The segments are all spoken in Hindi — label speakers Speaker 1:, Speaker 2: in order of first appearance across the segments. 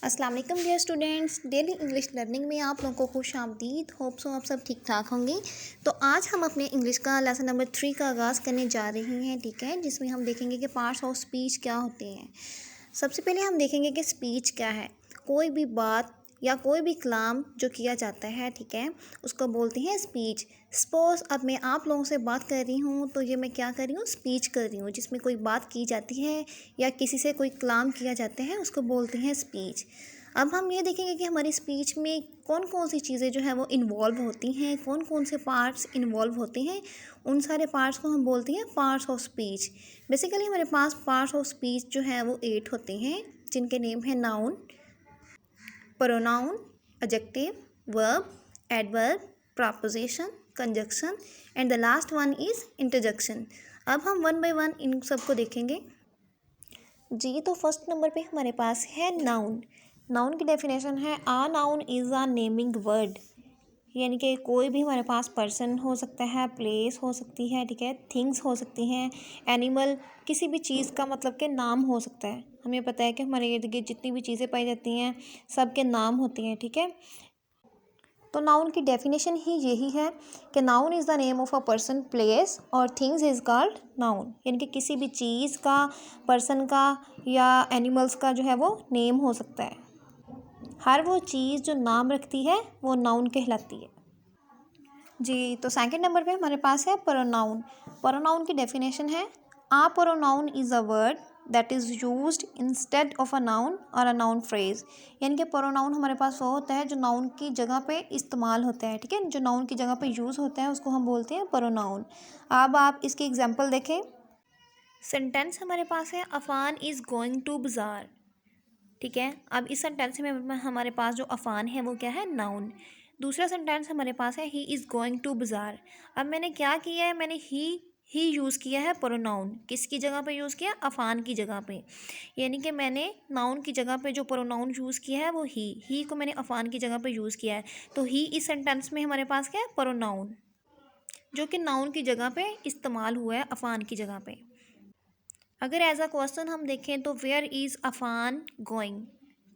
Speaker 1: अस्सलाम वालेकुम dear students, daily English learning में आप लोगों को खुश आमदीद। होप सो आप सब ठीक ठाक होंगे। तो आज हम अपने इंग्लिश का लेसन नंबर 3 का आगाज़ करने जा रहे हैं, ठीक है, जिसमें हम देखेंगे कि पार्ट्स ऑफ स्पीच क्या होते हैं। सबसे पहले हम देखेंगे कि स्पीच क्या है। कोई भी बात या कोई भी कलाम जो किया जाता है, ठीक है, उसको बोलते हैं स्पीच। सपोज़ अब मैं आप लोगों से बात कर रही हूँ, तो ये मैं क्या कर रही हूँ, स्पीच कर रही हूँ, जिसमें कोई बात की जाती है या किसी से कोई कलाम किया जाता है, उसको बोलते हैं स्पीच। अब हम ये देखेंगे कि हमारी स्पीच में कौन कौन सी चीज़ें जो है वो इन्वॉल्व होती हैं, कौन कौन से पार्ट्स इन्वॉल्व होते हैं। उन सारे पार्ट्स को हम बोलते हैं पार्ट्स ऑफ स्पीच। बेसिकली हमारे पास पार्ट्स ऑफ स्पीच जो है वो 8 होते हैं, जिनके नेम है noun, pronoun, adjective, verb, adverb, preposition, conjunction and the last one is interjection. अब हम वन बाय वन इन सबको देखेंगे जी। तो फर्स्ट नंबर पे हमारे पास है नाउन। नाउन की डेफिनेशन है a noun is a naming word, यानी कि कोई भी हमारे पास पर्सन हो सकता है, प्लेस हो सकती है, ठीक है, थिंग्स हो सकती हैं, एनिमल, किसी भी चीज़ का मतलब के नाम हो सकता है। हमें पता है कि हमारे इर्द गिर्द जितनी भी चीज़ें पाई जाती हैं सब के नाम होते हैं, ठीक है। तो नाउन की डेफिनेशन ही यही है कि noun is the name of a person, place और थिंग्स इज़ कॉल्ड नाउन, यानी कि किसी भी चीज़ का, पर्सन का या एनिमल्स का जो है वो नेम हो सकता है। हर वो चीज़ जो नाम रखती है वो नाउन कहलाती है जी। तो सेकंड नंबर पे हमारे पास है प्रोनाउन। प्रोनाउन की डेफिनेशन है a pronoun is a word that is used instead of a noun और अ नाउन फ्रेज, यानी कि प्रोनाउन हमारे पास वो होता है जो नाउन की जगह पे इस्तेमाल होता है, ठीक है, जो नाउन की जगह पे यूज़ होता है उसको हम बोलते हैं प्रोनाउन। अब आप इसकी एग्जांपल देखें। सेंटेंस हमारे पास है अफान इज़ गोइंग टू बाज़ार, ठीक है। अब इस सेंटेंस में हमारे पास जो अफान है वो क्या है, नाउन। दूसरा सेंटेंस हमारे पास है ही इज़ गोइंग टू बाज़ार। अब मैंने क्या किया है, मैंने ही यूज़ किया है प्रोनाउन। किसकी जगह पे यूज़ किया, अफान की जगह पे, यानी कि मैंने नाउन की जगह पे जो प्रोनाउन यूज़ किया है वो ही को मैंने अफान की जगह पे यूज़ किया है। तो ही इस सेंटेंस में हमारे पास क्या है, प्रोनाउन, जो कि नाउन की जगह पे इस्तेमाल हुआ है अफान की जगह पे। अगर एज अ क्वेश्चन हम देखें तो वेयर इज़ अफान गोइंग,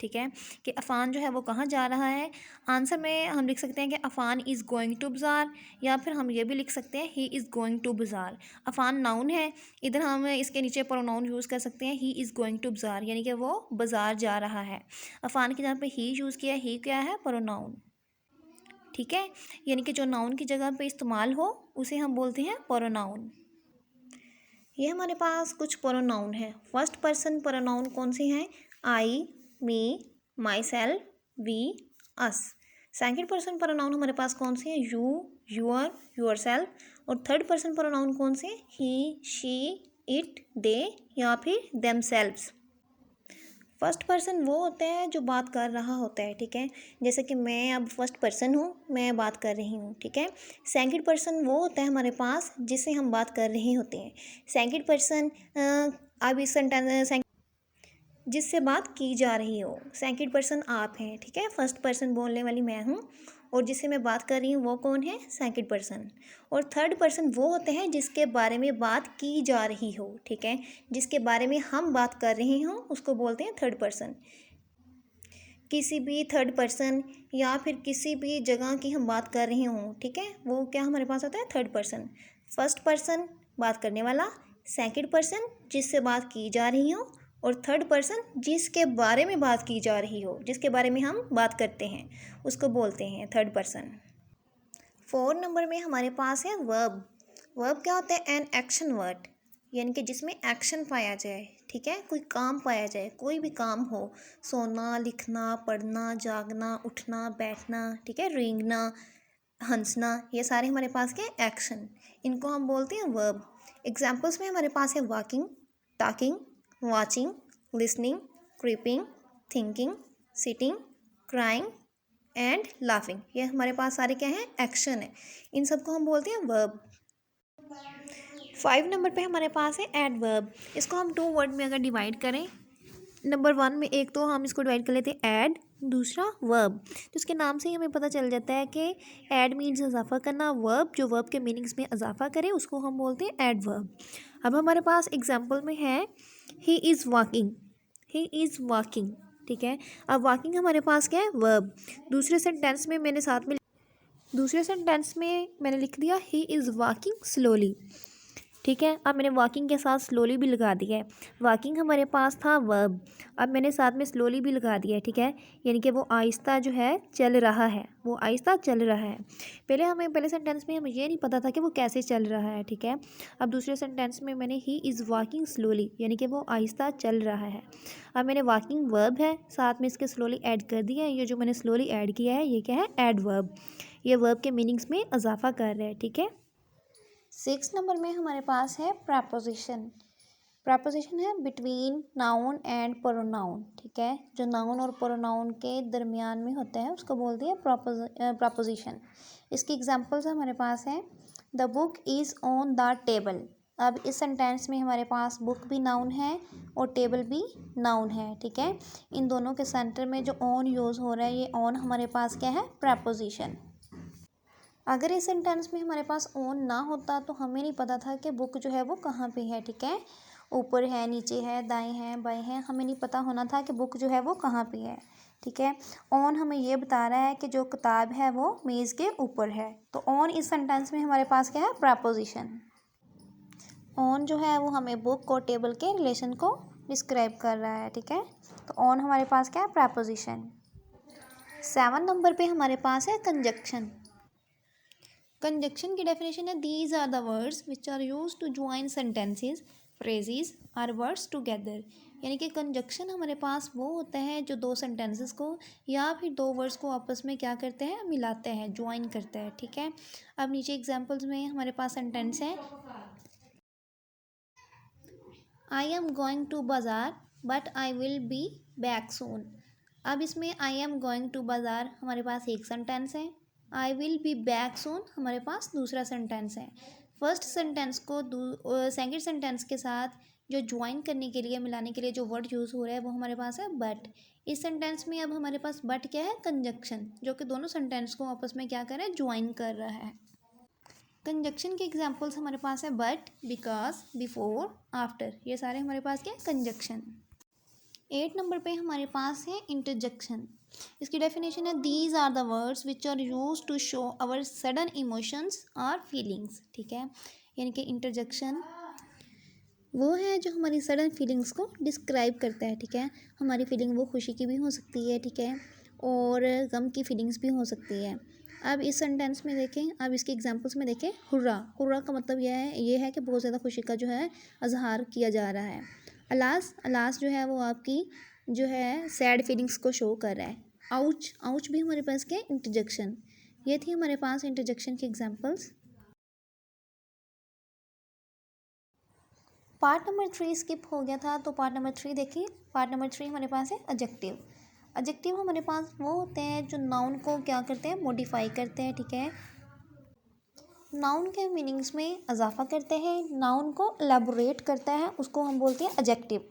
Speaker 1: ठीक है, कि अफान जो है वो कहाँ जा रहा है। आंसर में हम लिख सकते हैं कि अफान इज़ गोइंग टू बाज़ार, या फिर हम ये भी लिख सकते हैं ही इज़ गोइंग टू बाज़ार। अफान नाउन है, इधर हम इसके नीचे प्रोनाउन यूज़ कर सकते हैं ही इज़ गोइंग टू बाज़ार, यानी कि वो बाज़ार जा रहा है। अफान की जगह पे ही यूज़ किया, ही क्या है, प्रोनाउन, ठीक है, यानी कि जो नाउन की जगह पे इस्तेमाल हो उसे हम बोलते हैं प्रोनाउन। ये हमारे पास कुछ प्रोनाउन है। फर्स्ट पर्सन प्रोनाउन कौन से हैं, I, me, myself, we, us. Second person pronoun हमारे पास कौन से हैं, यू, यूअर, यूअर सेल्फ। और थर्ड पर्सन प्रोनाउन कौन से, ही, शी, इट, दे या फिर देम सेल्व्स। फर्स्ट पर्सन वो होता है जो बात कर रहा होता है, ठीक है, जैसे कि मैं अब फर्स्ट पर्सन हूँ, मैं बात कर रही हूँ, ठीक है। सेकंड पर्सन वो होता है हमारे पास जिससे हम बात कर रहे होते हैं। सेकंड पर्सन अब इस सेंटेंस जिससे बात की जा रही हो, सेकंड पर्सन आप हैं, ठीक है। फर्स्ट पर्सन बोलने वाली मैं हूँ और जिससे मैं बात कर रही हूँ वो कौन है, सेकंड पर्सन। और थर्ड पर्सन वो होते हैं जिसके बारे में बात की जा रही हो, ठीक है, जिसके बारे में हम बात कर रहे हों उसको बोलते हैं थर्ड पर्सन। किसी भी थर्ड पर्सन या फिर किसी भी जगह की हम बात कर रहे हों, ठीक है, वो क्या हमारे पास होता है, थर्ड पर्सन। फर्स्ट पर्सन बात करने वाला, सेकंड पर्सन जिससे बात की जा रही हो, और थर्ड पर्सन जिसके बारे में बात की जा रही हो, जिसके बारे में हम बात करते हैं उसको बोलते हैं थर्ड पर्सन। 4 नंबर में हमारे पास है वर्ब। वर्ब क्या होता है, एन एक्शन वर्ड, यानी कि जिसमें एक्शन पाया जाए, ठीक है, कोई काम पाया जाए, कोई भी काम हो, सोना, लिखना, पढ़ना, जागना, उठना, बैठना, ठीक है, रेंगना, हंसना, ये सारे हमारे पास क्या है, एक्शन। इनको हम बोलते हैं वर्ब। एग्जाम्पल्स में हमारे पास है walking, talking, watching, listening, creeping, thinking, sitting, crying and laughing. ये हमारे पास सारे क्या हैं, एक्शन है। इन सबको हम बोलते हैं वर्ब। 5 नंबर पे हमारे पास है एडवर्ब। इसको हम 2 वर्ड में अगर डिवाइड करें, नंबर 1 में एक तो हम इसको डिवाइड कर लेते हैं ऐड, दूसरा वर्ब। तो इसके नाम से ही हमें पता चल जाता है कि ऐड मीन्स इजाफा करना, वर्ब जो वर्ब के मीनिंग्स में इजाफा करे उसको हम बोलते हैं एडवर्ब। अब हमारे पास एग्जाम्पल में है he is walking, he is walking, ठीक है। अब वॉकिंग हमारे पास क्या है, वर्ब। दूसरे सेंटेंस में मैंने लिख दिया ही इज़ वॉकिंग स्लोली, ठीक है। अब मैंने वॉकिंग के साथ स्लोली भी लगा दिया है। वॉकिंग हमारे पास था वर्ब, अब मैंने साथ में स्लोली भी लगा दिया है, ठीक है। यानी कि वो आहिस्ता जो है चल रहा है, वो आहिस्ता चल रहा है। पहले सेंटेंस में हमें ये नहीं पता था कि वो कैसे चल रहा है, ठीक है। अब दूसरे सेंटेंस में मैंने ही इज़ वॉकिंग स्लोली, यानी कि वो आहिस्ता चल रहा है। अब मैंने वॉकिंग वर्ब है, साथ में इसके स्लोली ऐड कर दिया है। ये जो मैंने स्लोली ऐड किया है ये क्या है, एड वर्ब। ये वर्ब के मीनिंग्स में इजाफा कर रहा है, ठीक है। 6 नंबर में हमारे पास है प्रपोजिशन। प्रपोजिशन है बिटवीन नाउन एंड प्रोनाउन, ठीक है। जो नाउन और प्रोनाउन के दरमियान में होता है उसको बोलते हैं प्रपोजिशन। इसकी एग्जांपल्स हमारे पास हैं, the book is on the table. अब इस सेंटेंस में हमारे पास बुक भी नाउन है और टेबल भी नाउन है, ठीक है। इन दोनों के सेंटर में जो ऑन यूज़ हो रहा है, ये ऑन हमारे पास क्या है, प्रपोजिशन। अगर इस सेंटेंस में हमारे पास ऑन ना होता तो हमें नहीं पता था कि बुक जो है वो कहाँ पे है, ठीक है। ऊपर है, नीचे है, दाएं है, बाएं है, हमें नहीं पता होना था कि बुक जो है वो कहाँ पे है, ठीक है। ऑन हमें ये बता रहा है कि जो किताब है वो मेज़ के ऊपर है। तो ऑन इस सेंटेंस में हमारे पास क्या है, प्रपोजिशन। ऑन जो है वो हमें बुक और टेबल के रिलेशन को डिस्क्राइब कर रहा है, ठीक है। तो ऑन हमारे पास क्या है, प्रपोजिशन। 7 नंबर पे हमारे पास है कंजक्शन। कंजक्शन की डेफिनेशन है, these are the words which are use to join sentences, phrases are words together. यानी कि कंजक्शन हमारे पास वो होता है जो दो सेंटेंसेस को या फिर दो वर्ड्स को आपस में क्या करते हैं, मिलाते हैं, ज्वाइन करते हैं, ठीक है। अब नीचे एग्जांपल्स में हमारे पास सेंटेंस है, आई एम गोइंग टू बाज़ार but I will be back soon. अब इसमें आई एम गोइंग टू बाज़ार हमारे पास एक सेंटेंस है, I will be back soon हमारे पास दूसरा सेंटेंस है। फर्स्ट सेंटेंस को सेकंड सेंटेंस के साथ जो ज्वाइन करने के लिए, मिलाने के लिए जो वर्ड यूज़ हो रहा है वो हमारे पास है बट। इस सेंटेंस में अब हमारे पास बट क्या है, कंजक्शन, जो कि दोनों सेंटेंस को आपस में क्या कर रहा है, ज्वाइन कर रहा है। कंजक्शन के एग्जाम्पल्स हमारे पास है बट, बिकॉज, बिफोर, आफ्टर, ये सारे हमारे पास क्या है, कंजक्शन। 8 नंबर पे हमारे पास है इंटरजेक्शन। इसकी डेफिनेशन है, these are the words which are use to show our sudden emotions और फीलिंग्स, ठीक है। यानी कि इंटरजेक्शन वो है जो हमारी सडन फीलिंग्स को डिस्क्राइब करता है, ठीक है। हमारी फीलिंग वो खुशी की भी हो सकती है, ठीक है, और गम की फीलिंग्स भी हो सकती है। अब इस सेंटेंस में देखें, अब इसके एग्जांपल्स में देखें, हुर्रा, हुर्रा का मतलब ये है कि बहुत ज़्यादा खुशी का जो है इजहार किया जा रहा है। अलास, अलास जो है वो आपकी जो है सैड फीलिंग्स को शो कर रहा है। आउच, आउच भी हमारे पास क्या, इंटरजेक्शन। ये थी हमारे पास इंटरजेक्शन की एग्जांपल्स। पार्ट नंबर 3 स्किप हो गया था, तो पार्ट नंबर 3 देखिए। पार्ट नंबर 3 हमारे पास है एडजेक्टिव। एडजेक्टिव हमारे पास वो होते हैं जो नाउन को क्या करते हैं, मॉडिफाई करते हैं, ठीक है। नाउन के मीनिंग्स में इजाफा करते हैं, नाउन को एलैबोरेट करता है, उसको हम बोलते हैं एडजेक्टिव।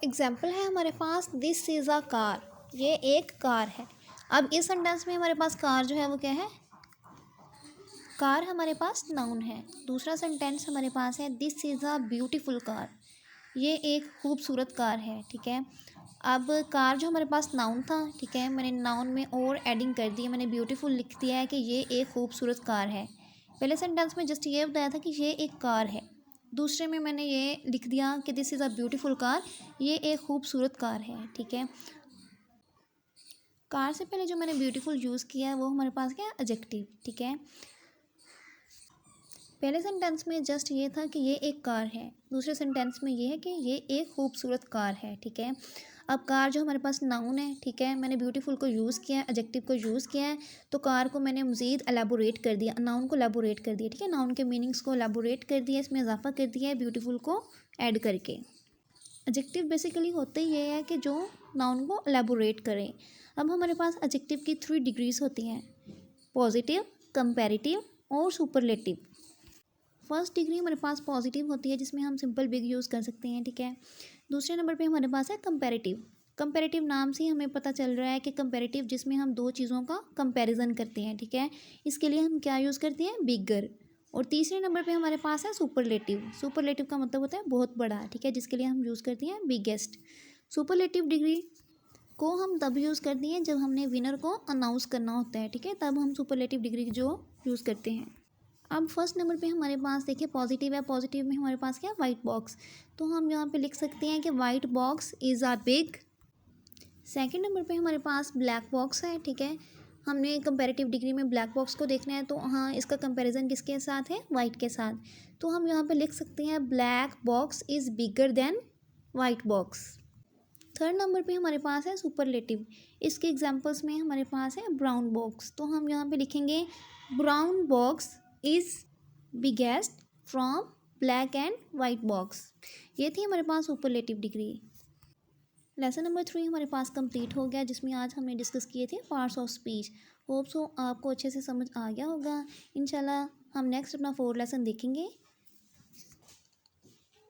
Speaker 1: एग्जाम्पल है हमारे पास, दिस इज़ अ कार, ये एक कार है। अब इस सेंटेंस में हमारे पास कार जो है वो क्या है, कार हमारे पास नाउन है। दूसरा सेंटेंस हमारे पास है, this is a beautiful car, ये एक खूबसूरत कार है, ठीक है। अब कार जो हमारे पास नाउन था, ठीक है, मैंने नाउन में और एडिंग कर दी है, मैंने ब्यूटीफुल लिख दिया है कि ये एक खूबसूरत कार है। पहले सेंटेंस में जस्ट ये बताया था कि ये एक कार है, दूसरे में मैंने ये लिख दिया कि this is a beautiful car, ये एक खूबसूरत कार है, ठीक है। कार से पहले जो मैंने ब्यूटीफुल यूज़ किया है वो हमारे पास क्या है, एडजेक्टिव, ठीक है। पहले सेंटेंस में जस्ट ये था कि ये एक कार है, दूसरे सेंटेंस में ये है कि ये एक खूबसूरत कार है, ठीक है। अब कार जो हमारे पास नाउन है, ठीक है, मैंने ब्यूटीफुल को यूज़ किया है, एडजेक्टिव को यूज़ किया है, तो कार को मैंने मज़ीद एलैबोरेट कर दिया, नाउन को एलैबोरेट कर दिया, ठीक है, नाउन के मीनिंग्स को एलैबोरेट कर दिया, इसमें इजाफा कर दिया है ब्यूटीफुल को ऐड करके। एडजेक्टिव बेसिकली होते ही ये है कि जो नाउन को एलैबोरेट करें। अब हमारे पास एडजेक्टिव की 3 डिग्रीज होती हैं, पॉजिटिव, कंपैरेटिव और सुपरलेटिव। फर्स्ट डिग्री हमारे पास पॉजिटिव होती है जिसमें हम सिंपल बिग यूज़ कर सकते हैं, ठीक है। दूसरे नंबर पे हमारे पास है कंपैरेटिव। कंपैरेटिव नाम से ही हमें पता चल रहा है कि कंपैरेटिव जिसमें हम दो चीज़ों का कंपैरिजन करते हैं, ठीक है। इसके लिए हम क्या यूज़ करते हैं, बिगर। और तीसरे नंबर पे हमारे पास है सुपरलेटिव। सुपरलेटिव का मतलब होता है बहुत बड़ा, ठीक है, जिसके लिए हम यूज़ करते हैं बिगेस्ट। सुपरलेटिव डिग्री को हम तब यूज़ करते हैं जब हमने विनर को अनाउंस करना होता है, ठीक है, तब हम सुपरलेटिव डिग्री जो यूज़ करते हैं। अब फर्स्ट नंबर पे हमारे पास देखिए पॉजिटिव है, पॉजिटिव में हमारे पास क्या है, वाइट बॉक्स। तो हम यहाँ पे लिख सकते हैं कि white box is a big. Second number पे हमारे पास ब्लैक बॉक्स है, ठीक है, हमने कंपैरेटिव डिग्री में ब्लैक बॉक्स को देखना है, तो हाँ इसका कंपैरिजन किसके साथ है, वाइट के साथ। तो हम यहाँ पे लिख सकते हैं black box is bigger than white box. Third number पे हमारे पास है सुपरलेटिव। इसके एग्जांपल्स में हमारे पास है ब्राउन बॉक्स। तो हम यहाँ पे लिखेंगे brown box is biggest from black and white box. ये थी हमारे पास सुपरलेटिव डिग्री। लेसन नंबर 3 हमारे पास कंप्लीट हो गया, जिसमें आज हमने डिस्कस किए थे parts of speech. Hope so आपको अच्छे से समझ आ गया होगा। इंशाल्लाह हम नेक्स्ट अपना 4 लेसन देखेंगे।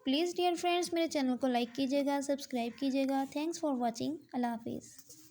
Speaker 1: प्लीज़ डियर फ्रेंड्स मेरे चैनल को लाइक कीजिएगा, सब्सक्राइब कीजिएगा। Thanks for watching. अल्लाह हाफिज़।